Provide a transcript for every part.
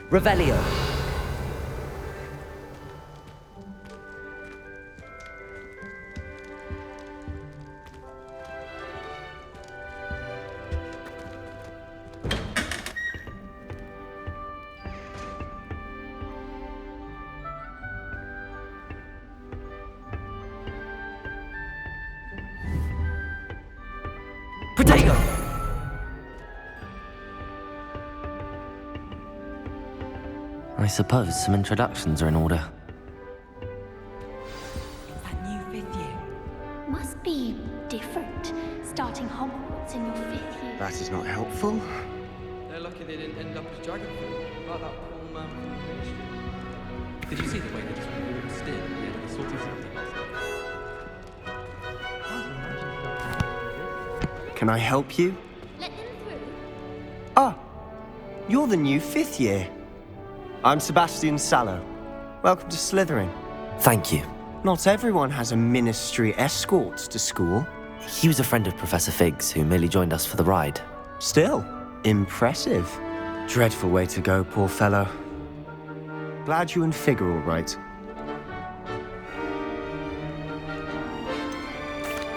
Revelio. Protego! I suppose some introductions are in order. That new 5th year. Must be different, starting Hogwarts in your 5th year. That is not helpful. They're lucky they didn't end up as dragon fruit, like that poor man from the creation. Did you see the way they just waltzed in at the end of the sorting ceremony last night? Can I help you? Let them through. Ah, you're the new 5th year. I'm Sebastian Sallow. Welcome to Slytherin. Thank you. Not everyone has a ministry escort to school. He was a friend of Professor Fig's who merely joined us for the ride. Still, impressive. Dreadful way to go, poor fellow. Glad you and Fig are all right.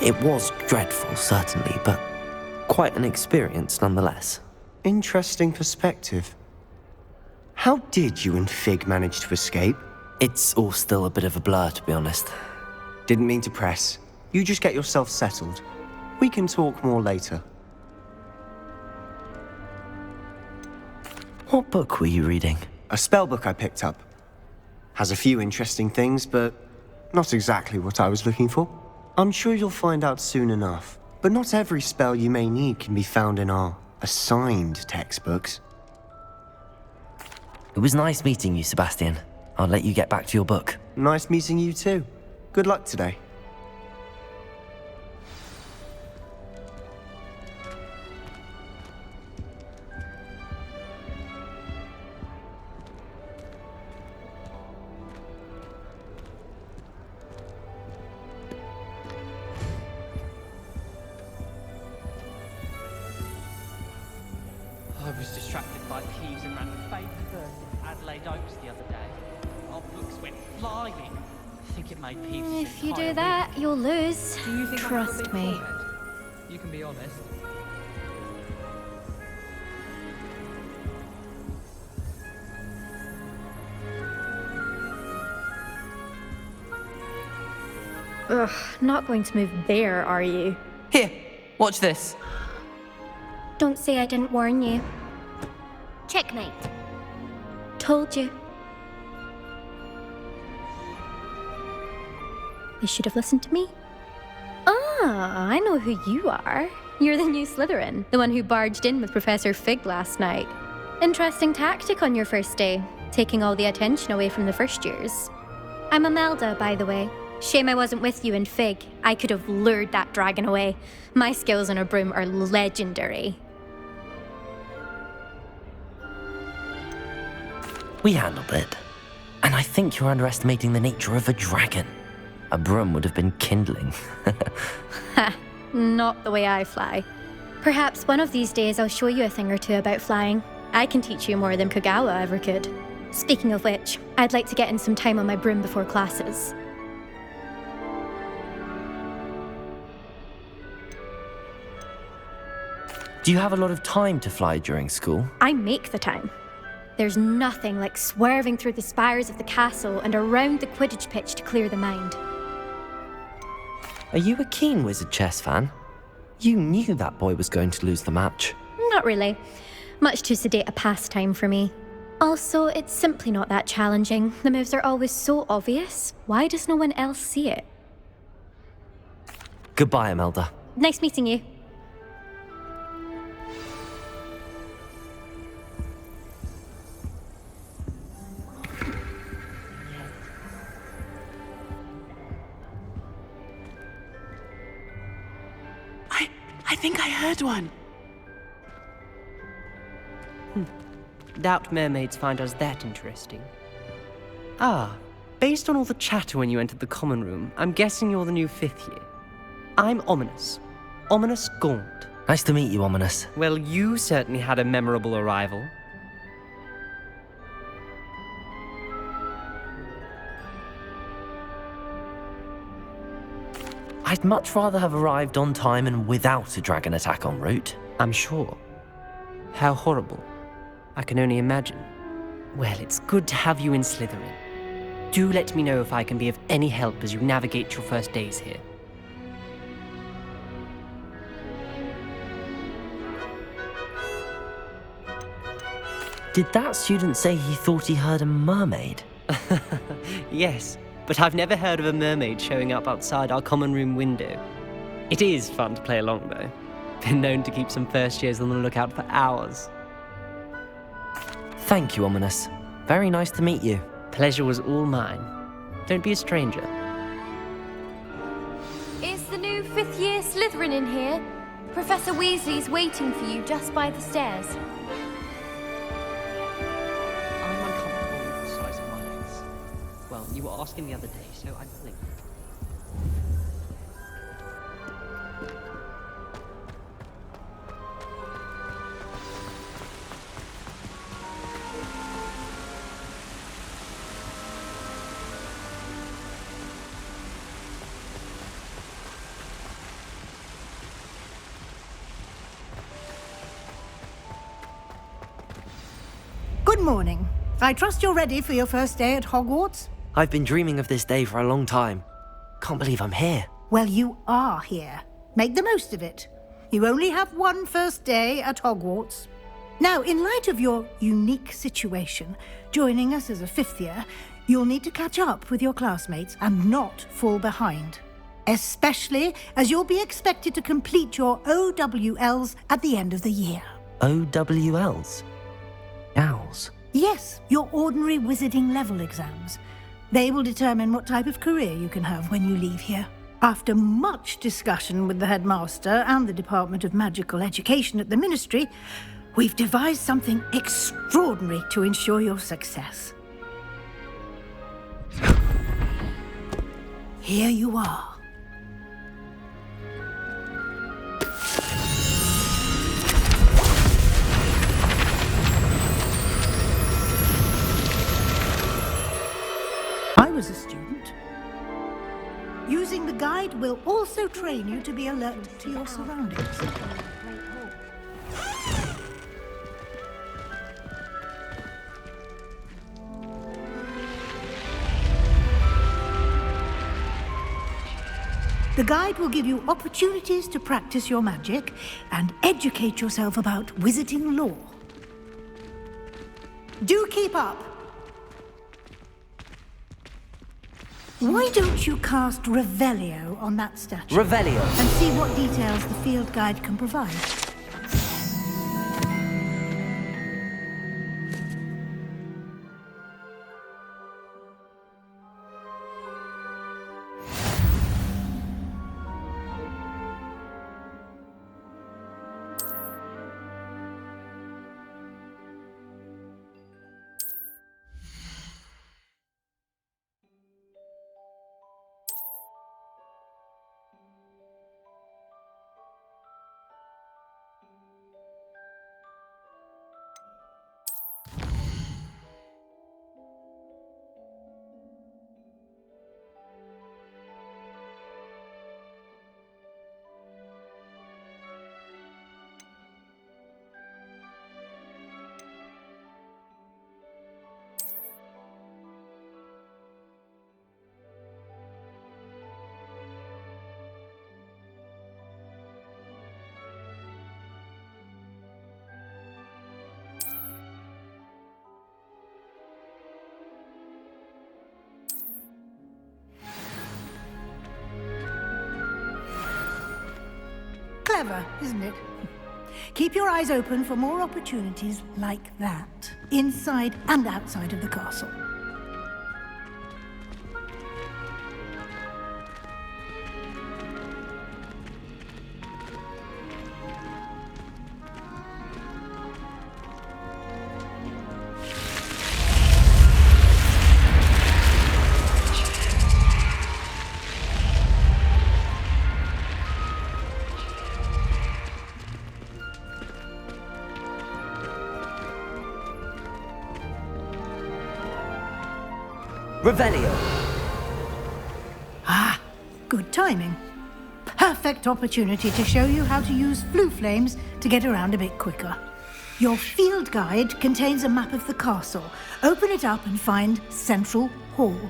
It was dreadful, certainly, but quite an experience nonetheless. Interesting perspective. How did you and Fig manage to escape? It's all still a bit of a blur, to be honest. Didn't mean to press. You just get yourself settled. We can talk more later. What book were you reading? A spell book I picked up. Has a few interesting things, but not exactly what I was looking for. I'm sure you'll find out soon enough. But not every spell you may need can be found in our assigned textbooks. It was nice meeting you, Sebastian. I'll let you get back to your book. Nice meeting you too. Good luck today. I was distracted by Peeves and ran face first in Adelaide Oaks the other day. Our books went flying. I think it made Peeves. If you do that, you'll lose. Do you think Trust I'm me. You can be honest. Ugh, not going to move there, are you? Here, watch this. Don't say I didn't warn you. Checkmate. Told you. You should have listened to me. Ah, I know who you are. You're the new Slytherin, the one who barged in with Professor Fig last night. Interesting tactic on your first day, taking all the attention away from the first years. I'm Imelda, by the way. Shame I wasn't with you in Fig. I could have lured that dragon away. My skills on a broom are legendary. We handled it. And I think you're underestimating the nature of a dragon. A broom would have been kindling. Ha, not the way I fly. Perhaps one of these days I'll show you a thing or two about flying. I can teach you more than Kagawa ever could. Speaking of which, I'd like to get in some time on my broom before classes. Do you have a lot of time to fly during school? I make the time. There's nothing like swerving through the spires of the castle and around the Quidditch pitch to clear the mind. Are you a keen Wizard chess fan? You knew that boy was going to lose the match. Not really. Much too sedate a pastime for me. Also, it's simply not that challenging. The moves are always so obvious. Why does no one else see it? Goodbye, Imelda. Nice meeting you. I think I heard one. Doubt mermaids find us that interesting. Ah, based on all the chatter when you entered the common room, I'm guessing you're the new 5th year. I'm Ominous. Ominous Gaunt. Nice to meet you, Ominous. Well, you certainly had a memorable arrival. I'd much rather have arrived on time and without a dragon attack en route. I'm sure. How horrible. I can only imagine. Well, it's good to have you in Slytherin. Do let me know if I can be of any help as you navigate your first days here. Did that student say he thought he heard a mermaid? Yes, but I've never heard of a mermaid showing up outside our common room window. It is fun to play along, though. Been known to keep some first years on the lookout for hours. Thank you, Ominous. Very nice to meet you. Pleasure was all mine. Don't be a stranger. Is the new fifth-year Slytherin in here? Professor Weasley's waiting for you just by the stairs. I'm uncomfortable with the size of my legs. Well, you were asking the other day, so I think. Good morning. I trust you're ready for your first day at Hogwarts? I've been dreaming of this day for a long time. Can't believe I'm here. Well, you are here. Make the most of it. You only have one first day at Hogwarts. Now, in light of your unique situation, joining us as a fifth year, you'll need to catch up with your classmates and not fall behind. Especially as you'll be expected to complete your OWLs at the end of the year. OWLs? Owls? Yes, your ordinary wizarding level exams. They will determine what type of career you can have when you leave here. After much discussion with the headmaster and the Department of Magical Education at the Ministry, we've devised something extraordinary to ensure your success. Here you are. I was a student. Using the guide will also train you to be alert to your surroundings. The guide will give you opportunities to practice your magic and educate yourself about wizarding lore. Do keep up. Why don't you cast Revelio on that statue? Revelio? And see what details the field guide can provide. Clever, isn't it? Keep your eyes open for more opportunities like that, inside and outside of the castle. Revelio. Ah, good timing. perfect opportunity to show you how to use flue flames to get around a bit quicker. Your field guide contains a map of the castle. Open it up and find Central Hall.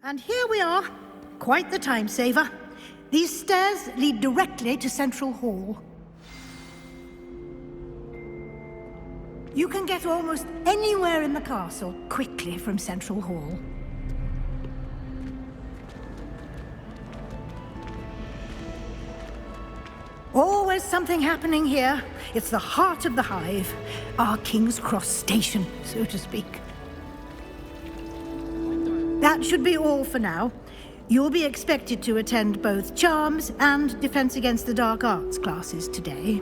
And here we are. Quite the time saver. These stairs lead directly to Central Hall. You can get almost anywhere in the castle quickly from Central Hall. Always something happening here. It's the heart of the hive. Our King's Cross station, so to speak. That should be all for now. You'll be expected to attend both Charms and Defense Against the Dark Arts classes today.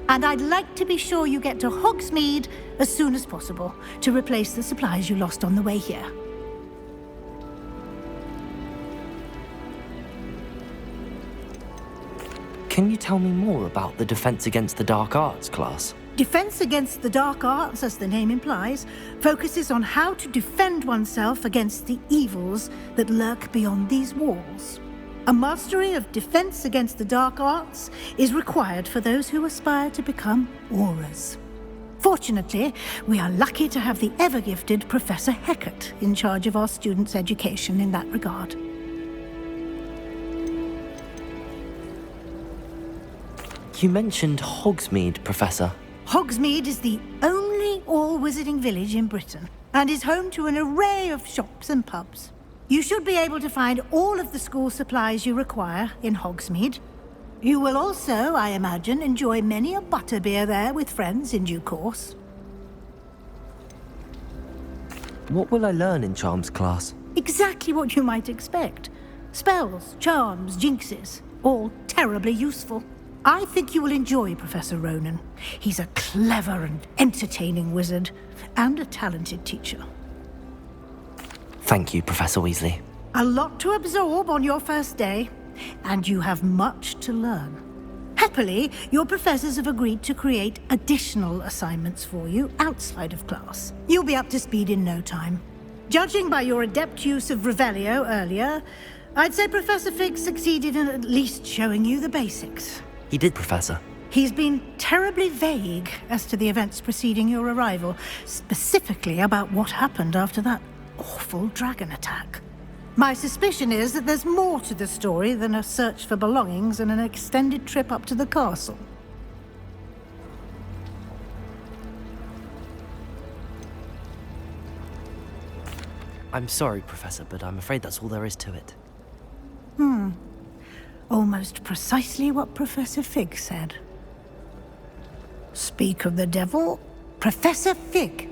And I'd like to be sure you get to Hogsmeade as soon as possible to replace the supplies you lost on the way here. Can you tell me more about the Defense Against the Dark Arts class? Defense Against the Dark Arts, as the name implies, focuses on how to defend oneself against the evils that lurk beyond these walls. A mastery of Defense Against the Dark Arts is required for those who aspire to become Aurors. Fortunately, we are lucky to have the ever-gifted Professor Hecat in charge of our students' education in that regard. You mentioned Hogsmeade, Professor. Hogsmeade is the only all-wizarding village in Britain and is home to an array of shops and pubs. You should be able to find all of the school supplies you require in Hogsmeade. You will also, I imagine, enjoy many a butterbeer there with friends in due course. What will I learn in Charms class? Exactly what you might expect. Spells, charms, jinxes, all terribly useful. I think you will enjoy Professor Ronan. He's a clever and entertaining wizard, and a talented teacher. Thank you, Professor Weasley. A lot to absorb on your first day, and you have much to learn. Happily, your professors have agreed to create additional assignments for you outside of class. You'll be up to speed in no time. Judging by your adept use of Revelio earlier, I'd say Professor Fig succeeded in at least showing you the basics. He did, Professor. He's been terribly vague as to the events preceding your arrival, specifically about what happened after that awful dragon attack. My suspicion is that there's more to the story than a search for belongings and an extended trip up to the castle. I'm sorry, Professor, but I'm afraid that's all there is to it. Almost precisely what Professor Fig said. Speak of the devil, Professor Fig.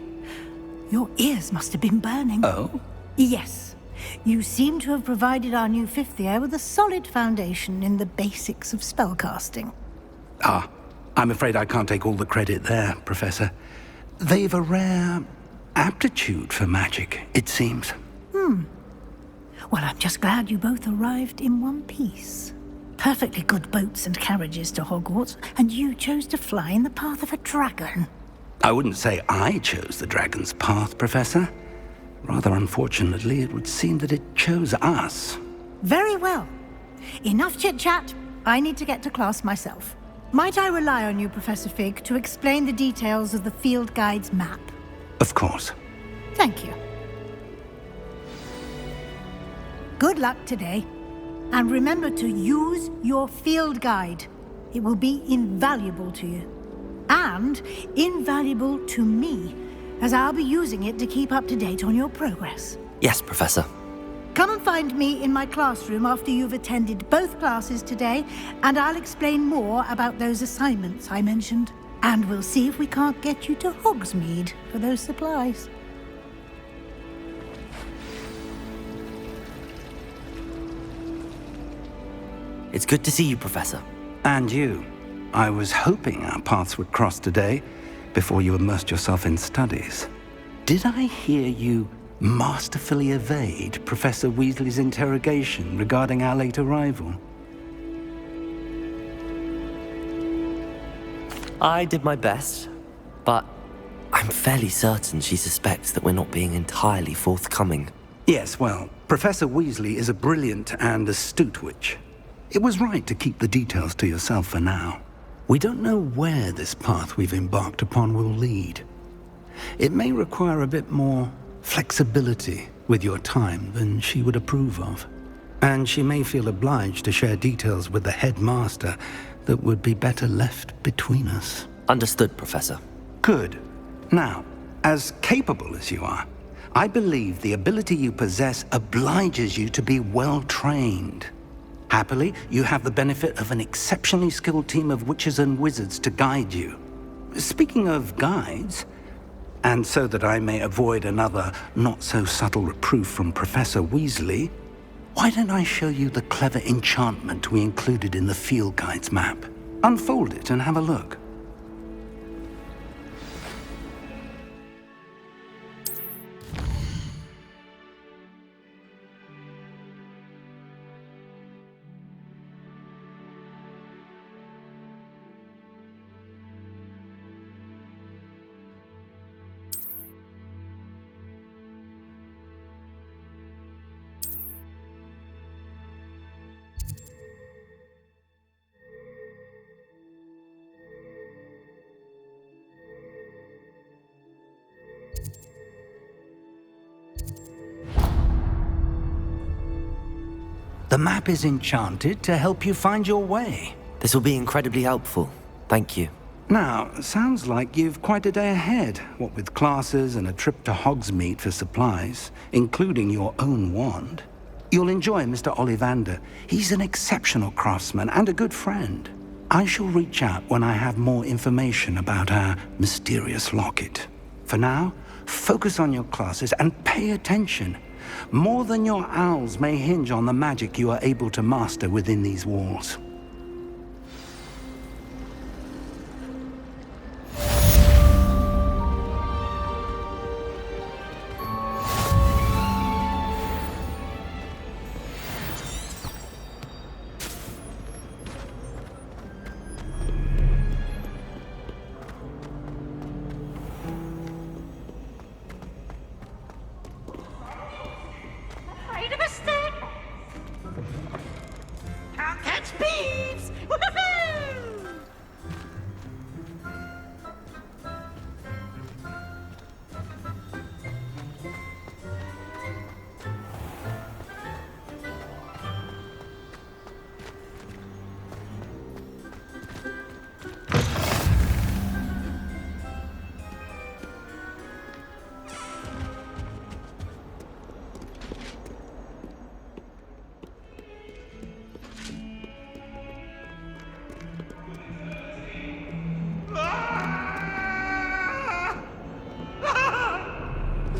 Your ears must have been burning. Oh? Yes. You seem to have provided our new fifth year with a solid foundation in the basics of spellcasting. Ah, I'm afraid I can't take all the credit there, Professor. They've a rare aptitude for magic, it seems. Well, I'm just glad you both arrived in one piece. Perfectly good boats and carriages to Hogwarts, and you chose to fly in the path of a dragon. I wouldn't say I chose the dragon's path, Professor. Rather unfortunately, it would seem that it chose us. Very well. Enough chit-chat. I need to get to class myself. Might I rely on you, Professor Fig, to explain the details of the field guide's map? Of course. Thank you. Good luck today. And remember to use your field guide. It will be invaluable to you. And invaluable to me, as I'll be using it to keep up to date on your progress. Yes, Professor. Come and find me in my classroom after you've attended both classes today, and I'll explain more about those assignments I mentioned. And we'll see if we can't get you to Hogsmeade for those supplies. It's good to see you, Professor. And you. I was hoping our paths would cross today, before you immersed yourself in studies. Did I hear you masterfully evade Professor Weasley's interrogation regarding our late arrival? I did my best, but I'm fairly certain she suspects that we're not being entirely forthcoming. Yes, well, Professor Weasley is a brilliant and astute witch. It was right to keep the details to yourself for now. We don't know where this path we've embarked upon will lead. It may require a bit more flexibility with your time than she would approve of. And she may feel obliged to share details with the headmaster that would be better left between us. Understood, Professor. Good. Now, as capable as you are, I believe the ability you possess obliges you to be well trained. Happily, you have the benefit of an exceptionally skilled team of witches and wizards to guide you. Speaking of guides, and so that I may avoid another not-so-subtle reproof from Professor Weasley, why don't I show you the clever enchantment we included in the field guide's map? Unfold it and have a look. The map is enchanted to help you find your way. This will be incredibly helpful. Thank you. Now, sounds like you've quite a day ahead, what with classes and a trip to Hogsmeade for supplies, including your own wand. You'll enjoy Mr. Ollivander. He's an exceptional craftsman and a good friend. I shall reach out when I have more information about our mysterious locket. For now, focus on your classes and pay attention. More than your owls may hinge on the magic you are able to master within these walls.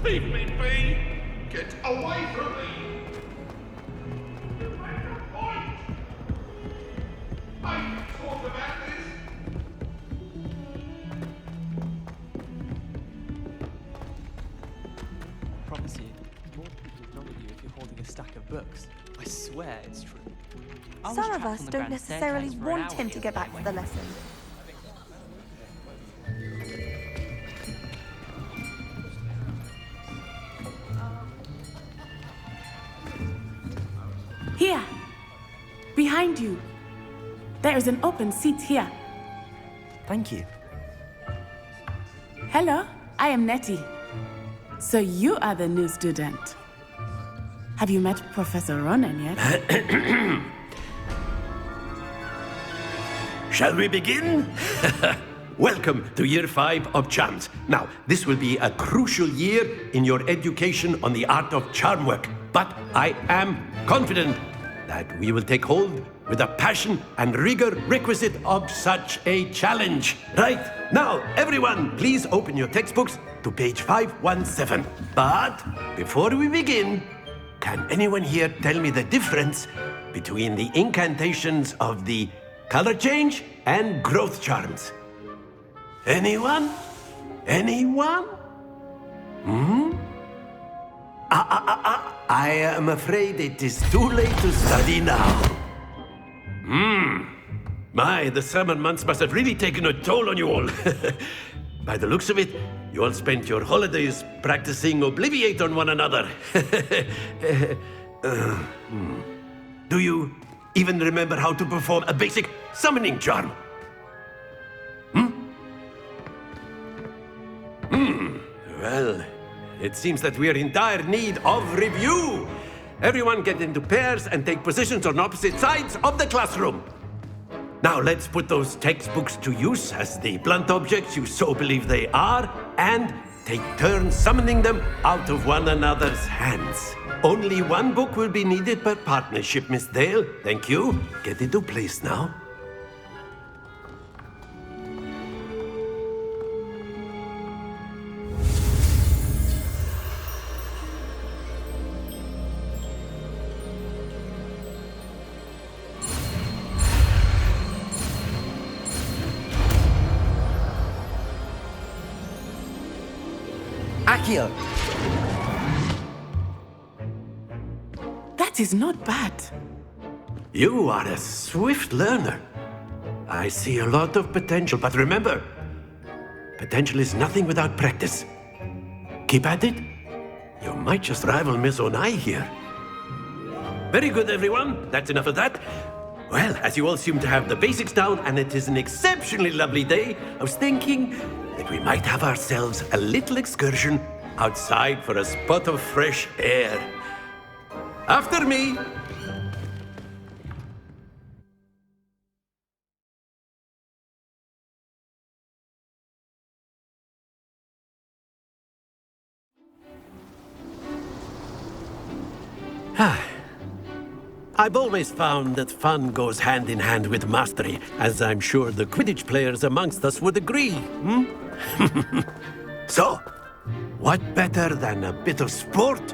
Leave me be! Get away from me! I thought about this! I promise you, more people will know you if you're holding a stack of books. I swear it's true. I was Some of trapped us on the don't grand necessarily staircase for an want hour him the to other get back day to the when- lesson. Here! Behind you! There is an open seat here. Thank you. Hello, I am Nettie. So you are the new student. Have you met Professor Ronan yet? Shall we begin? Welcome to Year 5 of Charms. Now, this will be a crucial year in your education on the art of charm work. But I am confident that we will take hold with the passion and rigor requisite of such a challenge. Right, now, everyone, please open your textbooks to page 517. But before we begin, can anyone here tell me the difference between the incantations of the color change and growth charms? Anyone? Anyone? I am afraid it is too late to study now. My, the summer months must have really taken a toll on you all. By the looks of it, you all spent your holidays practicing Obliviate on one another. Do you even remember how to perform a basic summoning charm? Well, it seems that we are in dire need of review. Everyone get into pairs and take positions on opposite sides of the classroom. Now let's put those textbooks to use as the blunt objects you so believe they are, and take turns summoning them out of one another's hands. Only one book will be needed per partnership, Miss Dale. Thank you. Get into place now. Accio! That is not bad. You are a swift learner. I see a lot of potential, but remember, potential is nothing without practice. Keep at it. You might just rival Miss Onai here. Very good, everyone. That's enough of that. Well, as you all seem to have the basics down, and it is an exceptionally lovely day, I was thinking that we might have ourselves a little excursion outside for a spot of fresh air. After me. I've always found that fun goes hand in hand with mastery, as I'm sure the Quidditch players amongst us would agree. So, what better than a bit of sport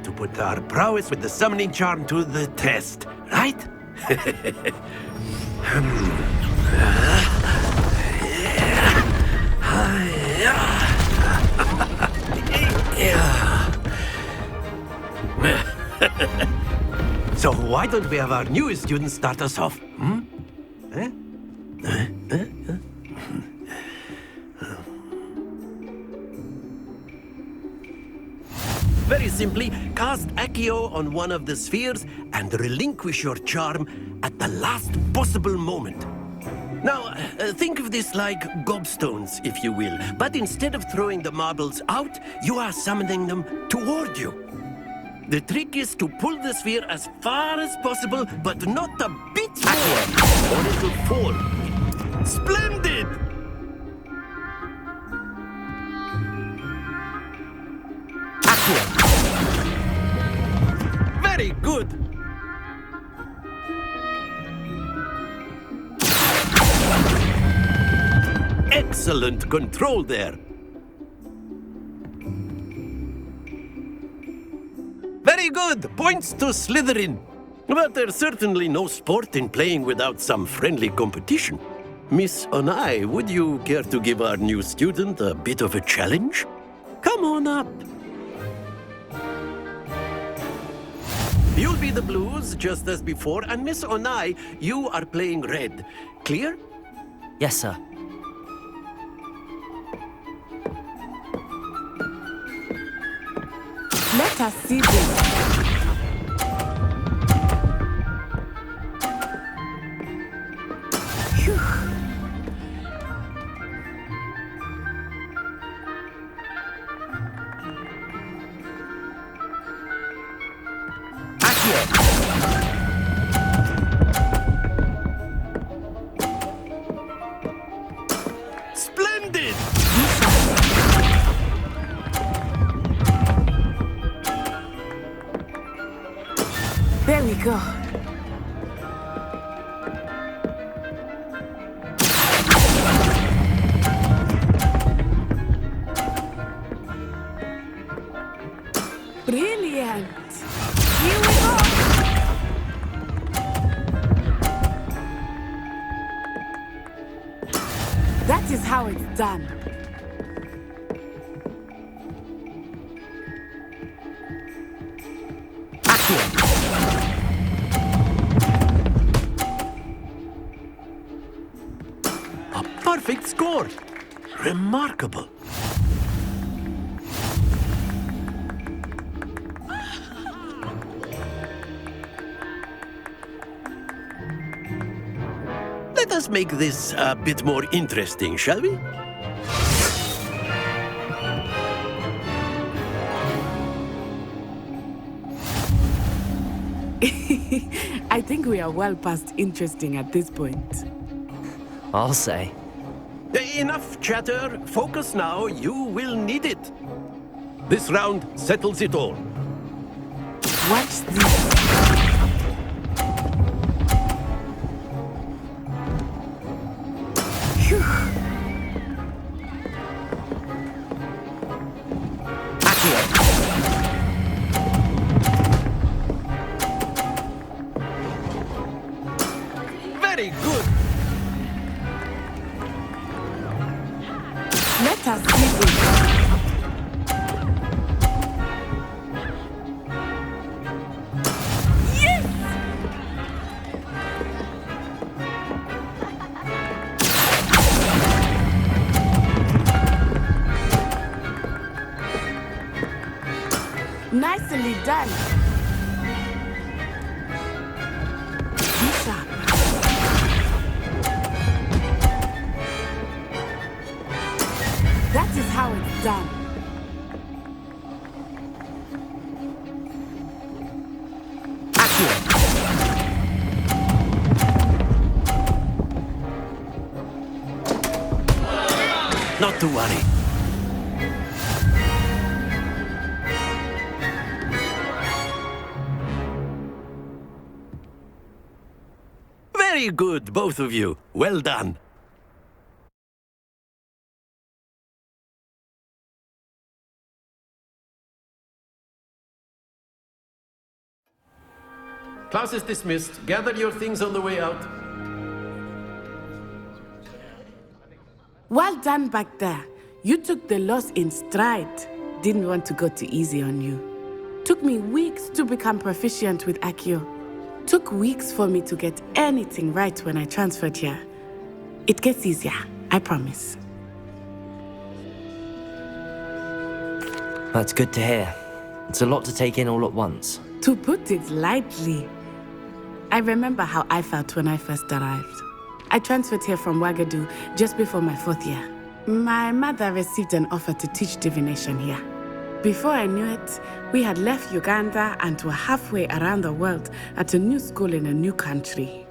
to put our prowess with the summoning charm to the test, right? So why don't we have our newest student start us off? Very simply, cast Accio on one of the spheres and relinquish your charm at the last possible moment. Now, think of this like gobstones, if you will, but instead of throwing the marbles out, you are summoning them toward you. The trick is to pull the sphere as far as possible, but not a bit more, or it will fall. Splendid! Very good! Excellent control there. Very good! Points to Slytherin. But there's certainly no sport in playing without some friendly competition. Miss Onai, would you care to give our new student a bit of a challenge? Come on up. You'll be the blues, just as before, and Miss Onai, you are playing red. Clear? Yes, sir. Let us see this. Splendid! There we go. Brilliant! Here we go! That is how it's done. A perfect score! Remarkable! Let us make this a bit more interesting, shall we? I think we are well past interesting at this point. I'll say. Enough chatter. Focus now. You will need it. This round settles it all. Watch this. Phew. Very good. Let us see this. Yes! Nicely done. Be sharp. That is how it's done. Not to worry. Very good, both of you. Well done. Class is dismissed. Gather your things on the way out. Well done back there. You took the loss in stride. Didn't want to go too easy on you. Took me weeks to become proficient with Accio. Took weeks for me to get anything right when I transferred here. It gets easier, I promise. That's good to hear. It's a lot to take in all at once. To put it lightly, I remember how I felt when I first arrived. I transferred here from Ouagadougou just before my 4th year. My mother received an offer to teach divination here. Before I knew it, we had left Uganda and were halfway around the world at a new school in a new country.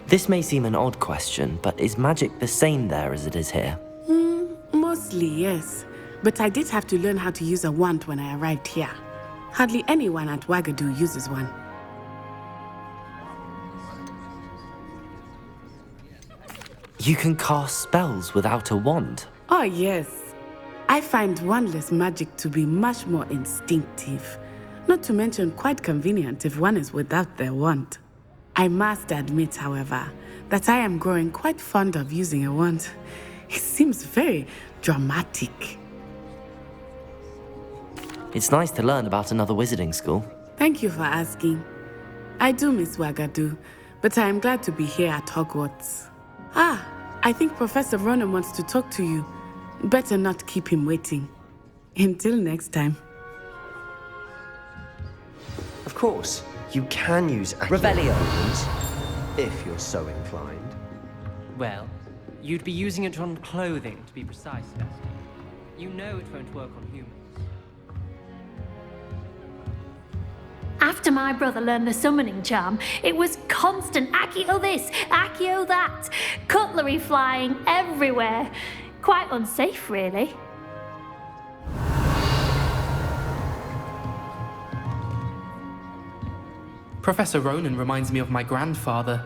This may seem an odd question, but is magic the same there as it is here? Mostly, yes. But I did have to learn how to use a wand when I arrived here. Hardly anyone at Ouagadougou uses one. You can cast spells without a wand? Oh, yes. I find wandless magic to be much more instinctive. Not to mention quite convenient if one is without their wand. I must admit, however, that I am growing quite fond of using a wand. It seems very dramatic. It's nice to learn about another wizarding school. Thank you for asking. I do miss Ouagadougou, but I am glad to be here at Hogwarts. Ah, I think Professor Ronan wants to talk to you. Better not keep him waiting. Until next time. Of course, you can use Revelio. items if you're so inclined. Well, you'd be using it on clothing, to be precise, Dusty. You know it won't work on humans. After my brother learned the summoning charm, it was constant Accio this, Accio that, cutlery flying everywhere. Quite unsafe, really. Professor Ronan reminds me of my grandfather.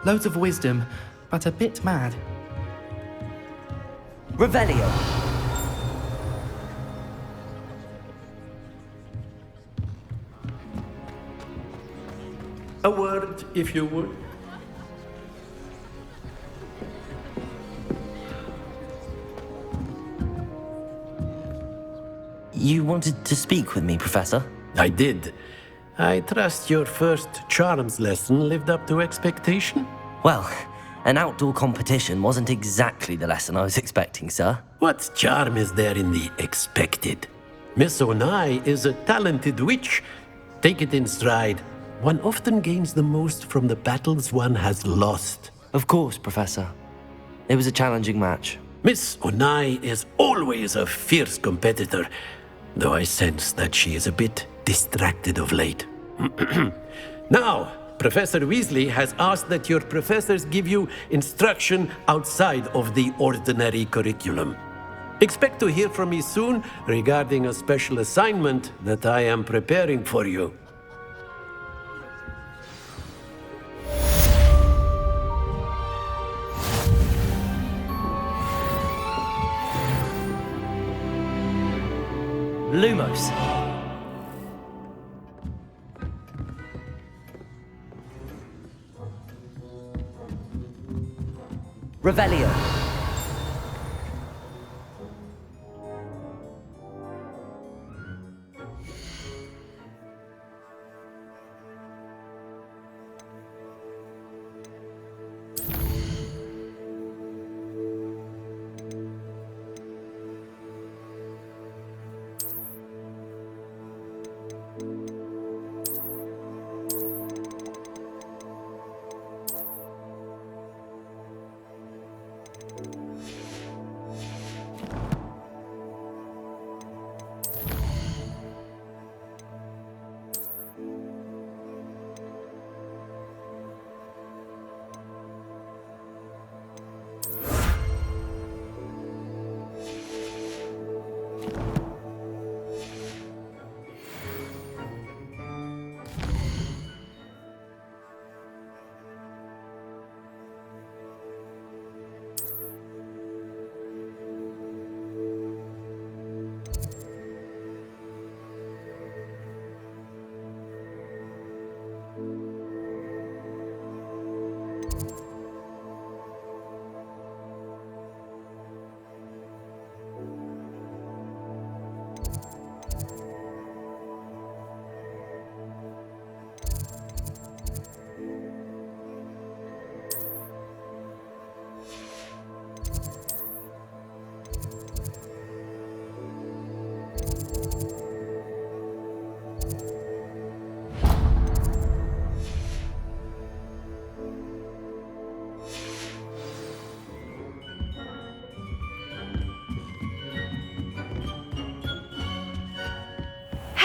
Loads of wisdom, but a bit mad. Revelio. A word, if you would. You wanted to speak with me, Professor? I did. I trust your first charms lesson lived up to expectation? Well, an outdoor competition wasn't exactly the lesson I was expecting, sir. What charm is there in the expected? Miss Onai is a talented witch. Take it in stride. One often gains the most from the battles one has lost. Of course, Professor. It was a challenging match. Miss Onai is always a fierce competitor, though I sense that she is a bit distracted of late. Now, Professor Weasley has asked that your professors give you instruction outside of the ordinary curriculum. Expect to hear from me soon regarding a special assignment that I am preparing for you. Lumos. Revelio.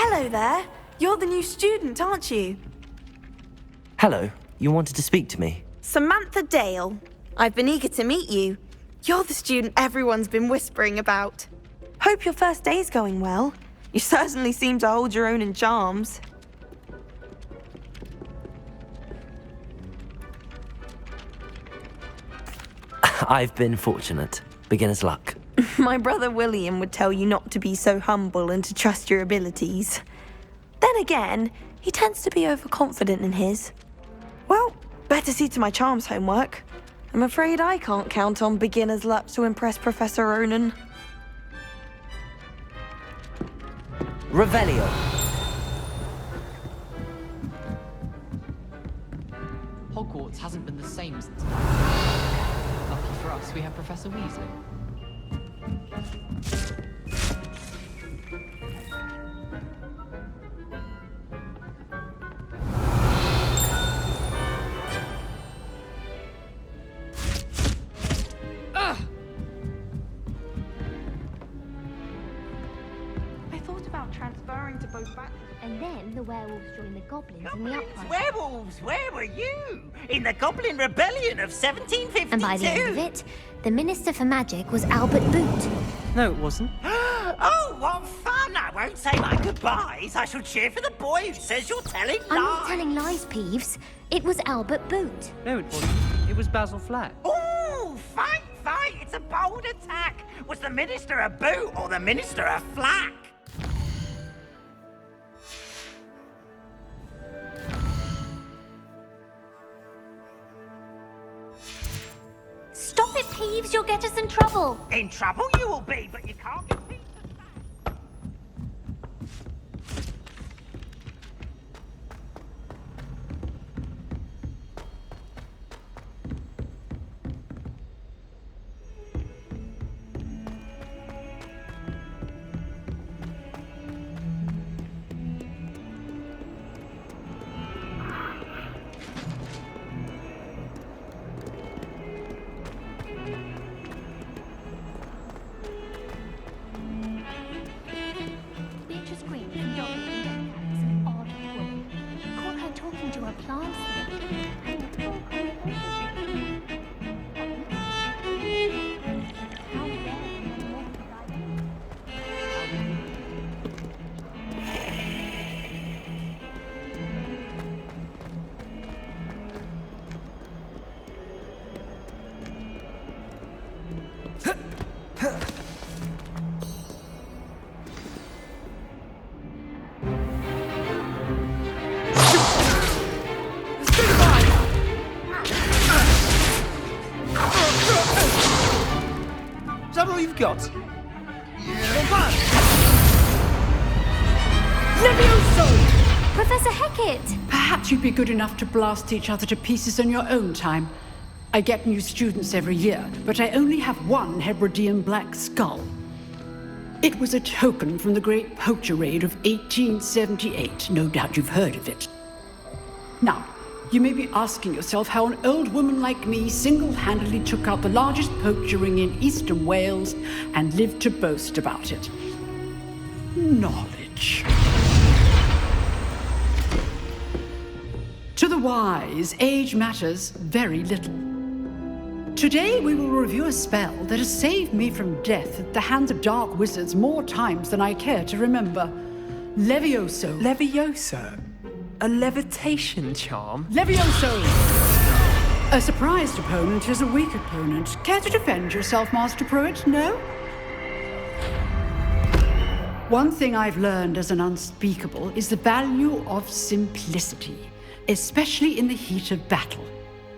Hello there. You're the new student, aren't you? Hello. You wanted to speak to me? Samantha Dale. I've been eager to meet you. You're the student everyone's been whispering about. Hope your first day's going well. You certainly seem to hold your own in charms. I've been fortunate. Beginner's luck. My brother William would tell you not to be so humble and to trust your abilities. Then again, he tends to be overconfident in his. Well, better see to my charms homework. I'm afraid I can't count on beginner's luck to impress Professor Ronan. Revelio. Hogwarts hasn't been the same since... Lucky for us, we have Professor Weasley. I thought about transferring to both back, and then time, the werewolves joined the goblins in the uprising. Werewolves, where were you? In the Goblin Rebellion of 1752? And by the end of it, the Minister for Magic was Albert Boot. No, it wasn't. Oh, what fun! I won't say my goodbyes. I shall cheer for the boy who says you're telling lies. I'm not telling lies, Peeves. It was Albert Boot. No, it wasn't. It was Basil Flack. Ooh, fight! It's a bold attack. Was the Minister a boot or the Minister a flack? Stop it, Peeves. You'll get us in trouble. In trouble you will be, but you can't get beat. Is that all you've got? Levioso! Professor Hecat! Perhaps you'd be good enough to blast each other to pieces on your own time. I get new students every year, but I only have one Hebridean black skull. It was a token from the Great Poacher Raid of 1878. No doubt you've heard of it. Now, you may be asking yourself how an old woman like me single-handedly took out the largest poacher ring in eastern Wales and lived to boast about it. Knowledge. To the wise, age matters very little. Today we will review a spell that has saved me from death at the hands of dark wizards more times than I care to remember. Levioso. Levioso? A levitation charm? Levioso! A surprised opponent is a weak opponent. Care to defend yourself, Master Pruitt? No? One thing I've learned as an unspeakable is the value of simplicity, especially in the heat of battle.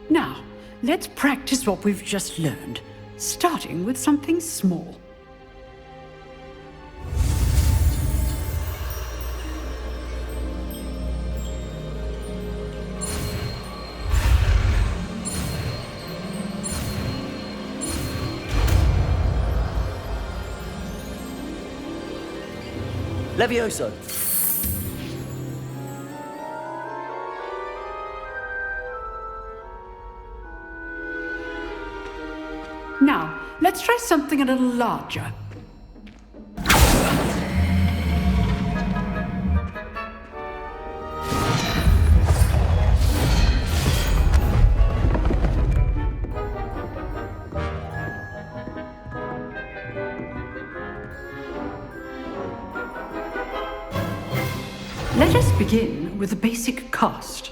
Now, let's practice what we've just learned, starting with something small. Levioso. Now, let's try something a little larger. Let us begin with the basic cast.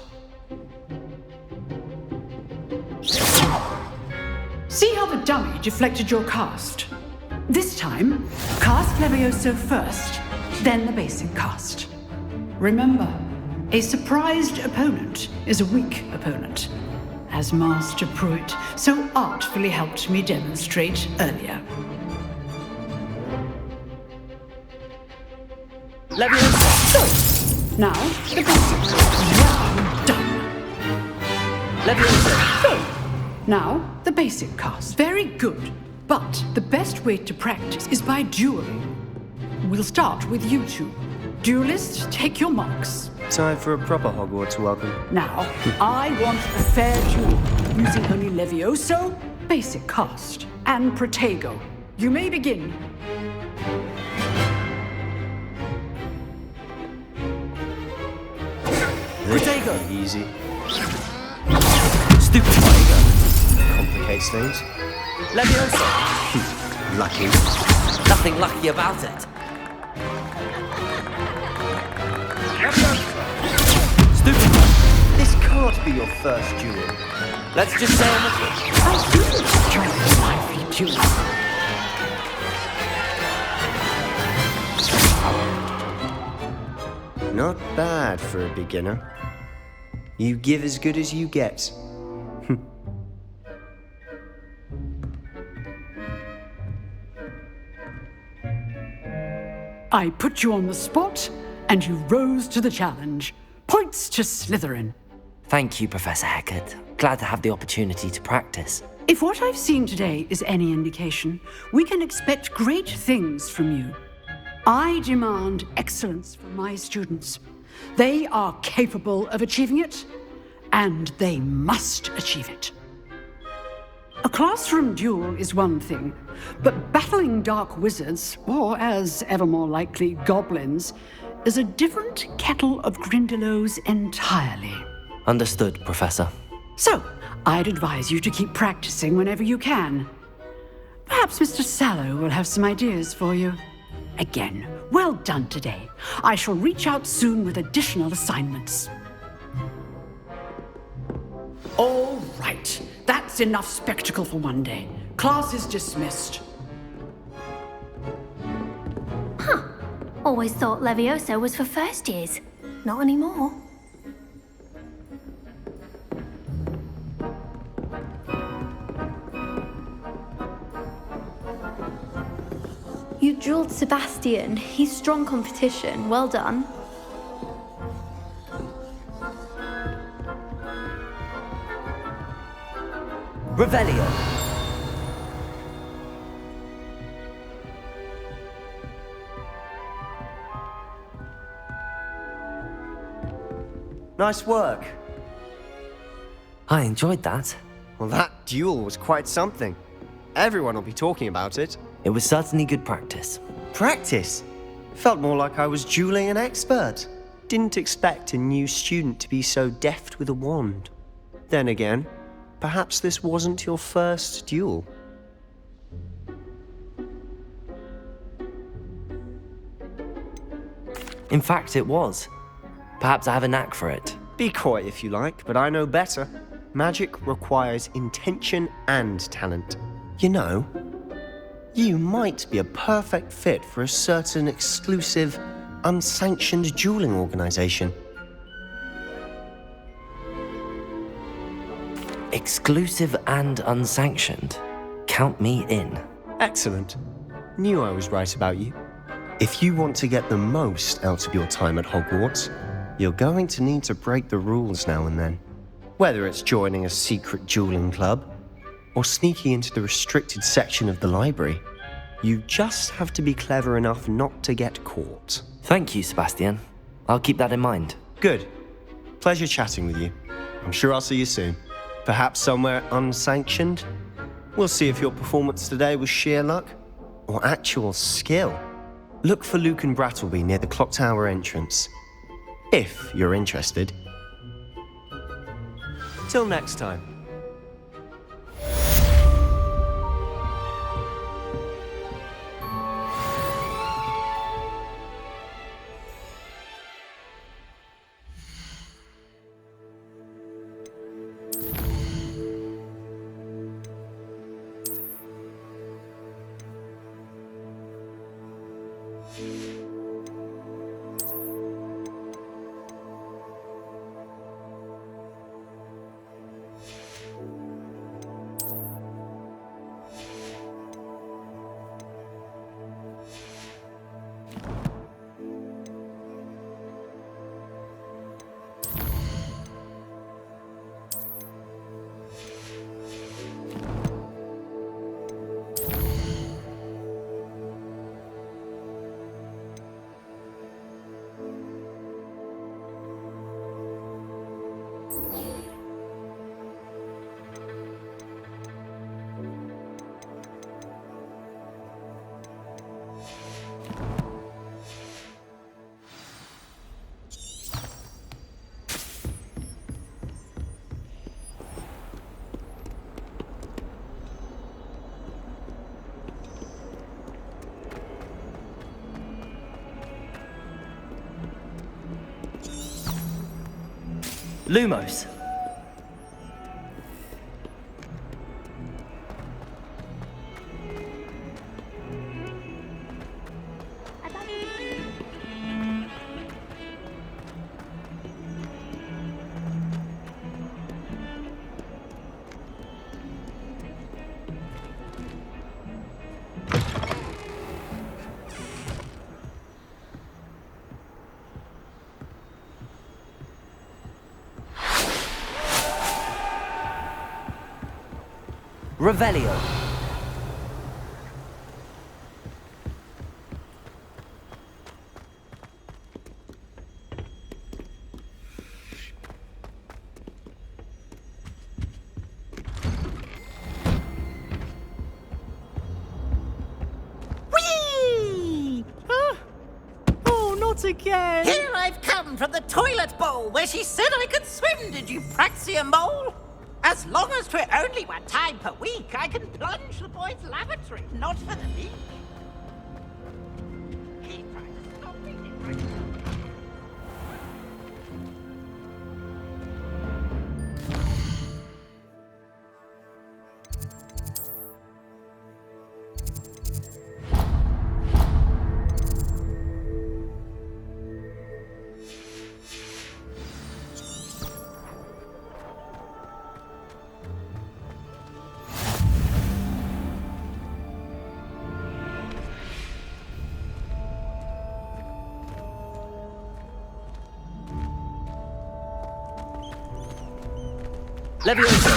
See how the dummy deflected your cast? This time, cast Levioso first, then the basic cast. Remember, a surprised opponent is a weak opponent, as Master Pruitt so artfully helped me demonstrate earlier. Levioso! So, now, the basic. Well done. Levioso! So, now, the basic cast. Very good. But the best way to practice is by dueling. We'll start with you two. Duelists, take your marks. Time for a proper Hogwarts welcome. Now, I want a fair duel, using only Levioso, basic cast, and Protego. You may begin. Fuego! Easy. Stupid Fuego! Complicates things. Levioso! Lucky. Nothing lucky about it. Stupid one. This can't be your first duel. Let's just say I do enjoy lively duels. Not bad for a beginner. You give as good as you get. I put you on the spot, and you rose to the challenge. Points to Slytherin. Thank you, Professor Hecat. Glad to have the opportunity to practice. If what I've seen today is any indication, we can expect great things from you. I demand excellence from my students. They are capable of achieving it, and they must achieve it. A classroom duel is one thing, but battling dark wizards, or as ever more likely, goblins, is a different kettle of Grindylows entirely. Understood, Professor. So, I'd advise you to keep practicing whenever you can. Perhaps Mr. Sallow will have some ideas for you. Again, well done today. I shall reach out soon with additional assignments. All right, that's enough spectacle for one day. Class is dismissed. Huh. Always thought Levioso was for first years. Not anymore. You drilled Sebastian. He's strong competition. Well done. Revelio. Nice work. I enjoyed that. Well, that duel was quite something. Everyone will be talking about it. It was certainly good practice. Practice? Felt more like I was dueling an expert. Didn't expect a new student to be so deft with a wand. Then again, perhaps this wasn't your first duel. In fact, it was. Perhaps I have a knack for it. Be coy if you like, but I know better. Magic requires intention and talent. You know, you might be a perfect fit for a certain exclusive, unsanctioned dueling organization. Exclusive and unsanctioned. Count me in. Excellent. Knew I was right about you. If you want to get the most out of your time at Hogwarts, you're going to need to break the rules now and then. Whether it's joining a secret dueling club, or sneaking into the restricted section of the library, you just have to be clever enough not to get caught. Thank you, Sebastian. I'll keep that in mind. Good. Pleasure chatting with you. I'm sure I'll see you soon. Perhaps somewhere unsanctioned? We'll see if your performance today was sheer luck or actual skill. Look for Luke and Brattleby near the clock tower entrance, if you're interested. Till next time. Lumos. Revelio. Whee! Oh, not again! Here I've come from the toilet bowl where she said I could swim, did you praxia mole? As long as 'twere only one time per week, I can plunge the boys' lavatory, not for the leak. Keep trying to stop me, Leviosa.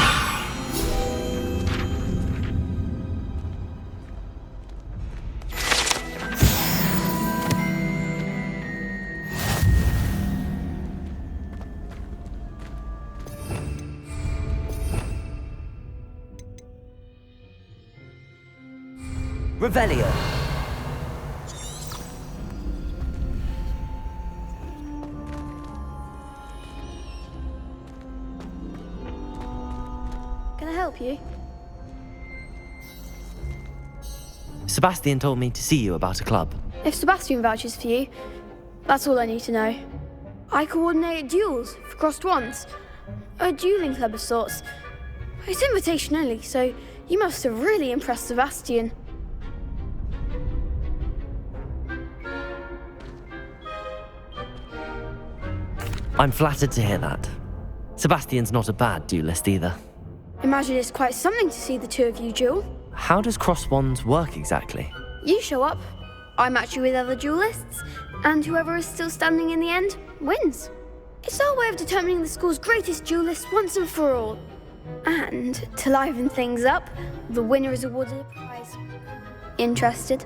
Revelio. You? Sebastian told me to see you about a club. If Sebastian vouches for you, that's all I need to know. I coordinate duels for crossed wands. A dueling club of sorts. It's invitation only, so you must have really impressed Sebastian. I'm flattered to hear that. Sebastian's not a bad duelist either. Imagine it's quite something to see the two of you duel. How does cross wands work exactly? You show up, I match you with other duelists, and whoever is still standing in the end wins. It's our way of determining the school's greatest duelist once and for all. And to liven things up, the winner is awarded a prize. Interested?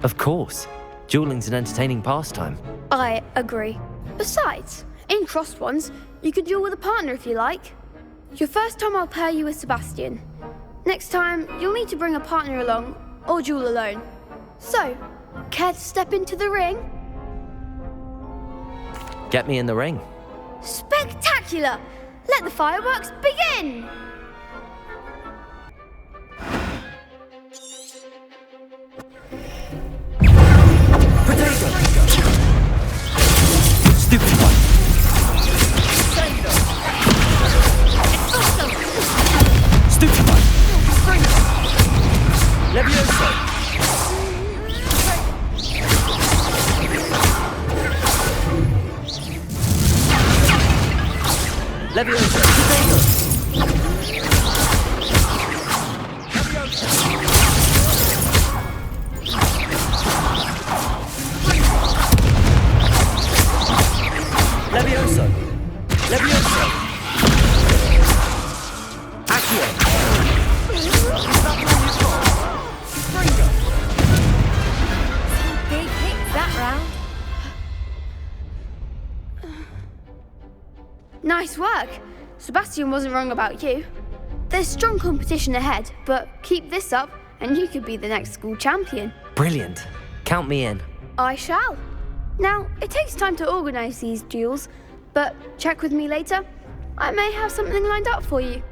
Of course. Dueling's an entertaining pastime. I agree. Besides, in crossed ones, you can duel with a partner if you like. Your first time I'll pair you with Sebastian. Next time, you'll need to bring a partner along, or duel alone. So, care to step into the ring? Get me in the ring. Spectacular! Let the fireworks begin! Stupid one. Stupid one. Leviosa. Leviosa. Leviosa. Leviosa. Accio. Big hits that round. Nice work. Sebastian wasn't wrong about you. There's strong competition ahead, but keep this up and you could be the next school champion. Brilliant. Count me in. I shall. Now, it takes time to organise these duels, but check with me later. I may have something lined up for you.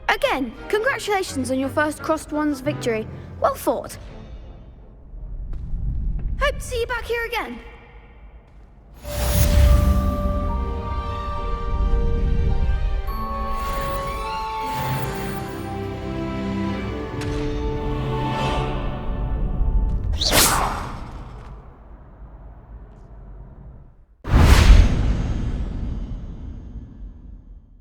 Again, congratulations on your first crossed wands victory. Well fought. see you back here again.